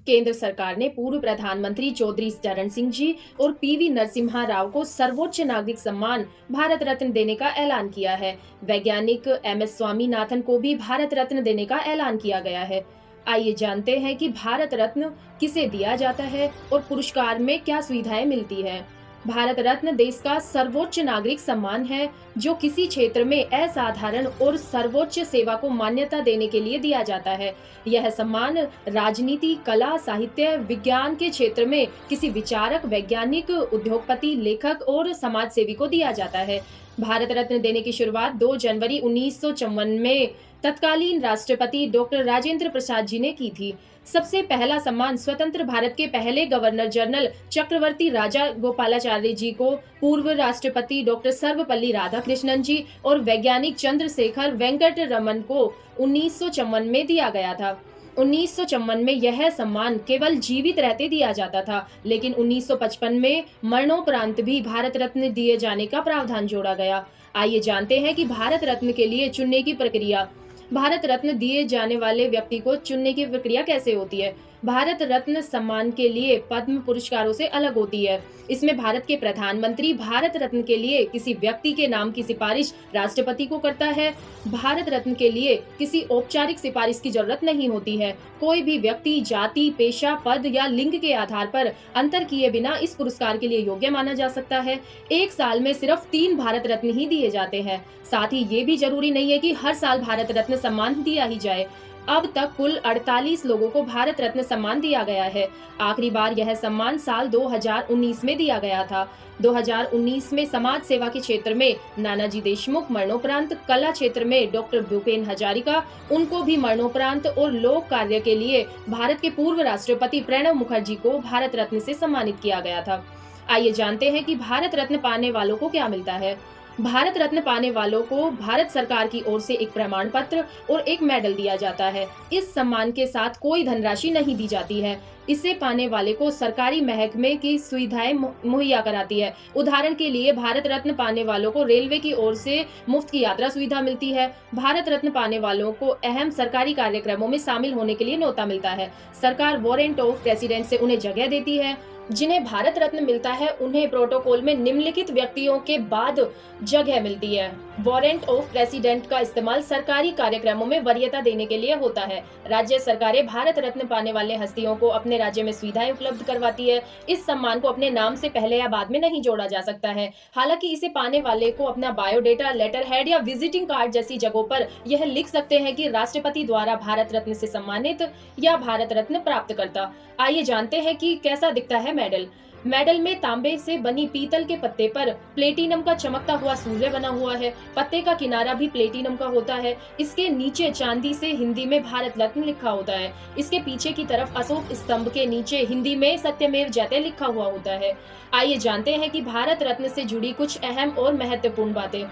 केंद्र सरकार ने पूर्व प्रधानमंत्री चौधरी चरण सिंह जी और पीवी नरसिम्हा राव को सर्वोच्च नागरिक सम्मान भारत रत्न देने का ऐलान किया है। वैज्ञानिक एमएस स्वामीनाथन को भी भारत रत्न देने का ऐलान किया गया है। आइए जानते हैं कि भारत रत्न किसे दिया जाता है और पुरस्कार में क्या सुविधाएं मिलती है। भारत रत्न देश का सर्वोच्च नागरिक सम्मान है जो किसी क्षेत्र में असाधारण और सर्वोच्च सेवा को मान्यता देने के लिए दिया जाता है। यह सम्मान राजनीति, कला, साहित्य, विज्ञान के क्षेत्र में किसी विचारक, वैज्ञानिक, उद्योगपति, लेखक और समाज सेवी को दिया जाता है। भारत रत्न देने की शुरुआत 2 जनवरी 1954 में तत्कालीन राष्ट्रपति डॉक्टर राजेंद्र प्रसाद जी ने की थी। सबसे पहला सम्मान स्वतंत्र भारत के पहले गवर्नर जनरल चक्रवर्ती राजा गोपालाचार्य जी को, पूर्व राष्ट्रपति डॉक्टर सर्वपल्ली राधाकृष्णन जी और वैज्ञानिक चंद्रशेखर वेंकट रमन को 1954 में दिया गया था। 1954 में यह सम्मान केवल जीवित रहते दिया जाता था, लेकिन 1955 में मरणोपरांत भी भारत रत्न दिए जाने का प्रावधान जोड़ा गया। आइए जानते हैं कि भारत रत्न के लिए चुनने की प्रक्रिया। भारत रत्न दिए जाने वाले व्यक्ति को चुनने की प्रक्रिया कैसे होती है। भारत रत्न सम्मान के लिए पद्म पुरस्कारों से अलग होती है। इसमें भारत के प्रधानमंत्री भारत रत्न के लिए किसी व्यक्ति के नाम की सिफारिश राष्ट्रपति को करता है। भारत रत्न के लिए किसी औपचारिक सिफारिश की जरूरत नहीं होती है। कोई भी व्यक्ति जाति, पेशा, पद या लिंग के आधार पर अंतर किए बिना इस पुरस्कार के लिए योग्य माना जा सकता है। एक साल में सिर्फ 3 भारत रत्न ही दिए जाते हैं। साथ ही ये भी जरूरी नहीं है कि हर साल भारत रत्न सम्मान दिया ही जाए। अब तक कुल 48 लोगों को भारत रत्न सम्मान दिया गया है। आखिरी बार यह सम्मान साल 2019 में दिया गया था। 2019 में समाज सेवा के क्षेत्र में नानाजी देशमुख मरणोपरांत, कला क्षेत्र में डॉक्टर भूपेन हजारिका, उनको भी मरणोपरांत, और लोक कार्य के लिए भारत के पूर्व राष्ट्रपति प्रणब मुखर्जी को भारत रत्न से सम्मानित किया गया था। आइए जानते हैं कि भारत रत्न पाने वालों को क्या मिलता है। भारत रत्न पाने वालों को भारत सरकार की ओर से एक प्रमाण पत्र और एक मेडल दिया जाता है। इस सम्मान के साथ कोई धनराशि नहीं दी जाती है। इसे पाने वाले को सरकारी महकमे की सुविधाएं मुहैया कराती है। उदाहरण के लिए भारत रत्न पाने वालों को रेलवे की ओर से मुफ्त की यात्रा सुविधा मिलती है। भारत रत्न पाने वालों को अहम सरकारी कार्यक्रमों में शामिल होने के लिए न्योता मिलता है। सरकार वारंट ऑफ प्रेसिडेंट से उन्हें जगह देती है। जिन्हें भारत रत्न मिलता है उन्हें प्रोटोकॉल में निम्नलिखित व्यक्तियों के बाद जगह मिलती है। वारंट ऑफ प्रेसिडेंट का इस्तेमाल सरकारी कार्यक्रमों में वरीयता देने के लिए होता है। राज्य सरकारें भारत रत्न पाने वाले हस्तियों को अपने राज्य में सुविधाएं उपलब्ध करवाती है। इस सम्मान को अपने नाम से पहले या बाद में नहीं जोड़ा जा सकता है। हालांकि इसे पाने वाले को अपना बायोडेटा, लेटर हेड या विजिटिंग कार्ड जैसी जगहों पर यह लिख सकते हैं कि राष्ट्रपति द्वारा भारत रत्न से सम्मानित या भारत रत्न प्राप्त करता। आइए जानते हैं कि कैसा दिखता है मेडल। मेडल में तांबे से बनी पीतल के पत्ते पर प्लेटिनम का चमकता हुआ सूर्य बना हुआ है। पत्ते का किनारा भी प्लेटिनम का होता है। इसके नीचे चांदी से हिंदी में भारत रत्न लिखा होता है। इसके पीछे की तरफ अशोक स्तंभ के नीचे हिंदी में सत्यमेव जयते लिखा हुआ होता है। आइए जानते हैं कि भारत रत्न से जुड़ी कुछ अहम और महत्वपूर्ण बातें।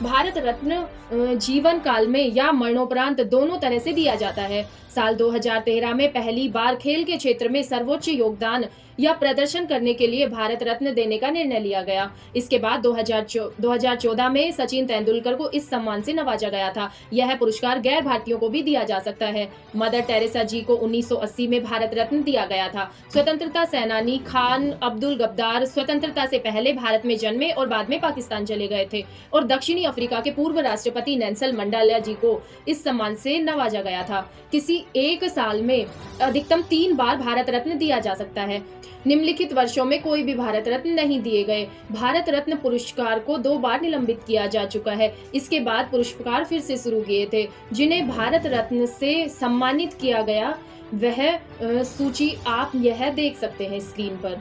भारत रत्न जीवन काल में या मरणोपरांत दोनों तरह से दिया जाता है। साल 2013 में पहली बार खेल के क्षेत्र में सर्वोच्च योगदान या प्रदर्शन करने के लिए भारत रत्न देने का निर्णय लिया गया। इसके बाद 2014 में सचिन तेंदुलकर को इस सम्मान से नवाजा गया था। यह पुरस्कार गैर भारतीयों को भी दिया जा सकता है। मदर टेरेसा जी को 1980 में भारत रत्न दिया गया था। स्वतंत्रता सेनानी खान अब्दुल गफ्फार स्वतंत्रता से पहले भारत में जन्मे और बाद में पाकिस्तान चले गए थे। और दक्षिणी अफ्रीका के पूर्व राष्ट्रपति नेल्सन मंडेला जी को इस सम्मान से नवाजा गया था। किसी एक साल में अधिकतम 3 बार भारत रत्न दिया जा सकता है। निम्नलिखित वर्षों में कोई भी भारत रत्न नहीं दिए गए। भारत रत्न पुरस्कार को 2 बार निलंबित किया जा चुका है। इसके बाद पुरस्कार फिर से शुरू किए थे। जिन्हें भारत रत्न से सम्मानित किया गया वह सूची आप यह देख सकते हैं स्क्रीन पर।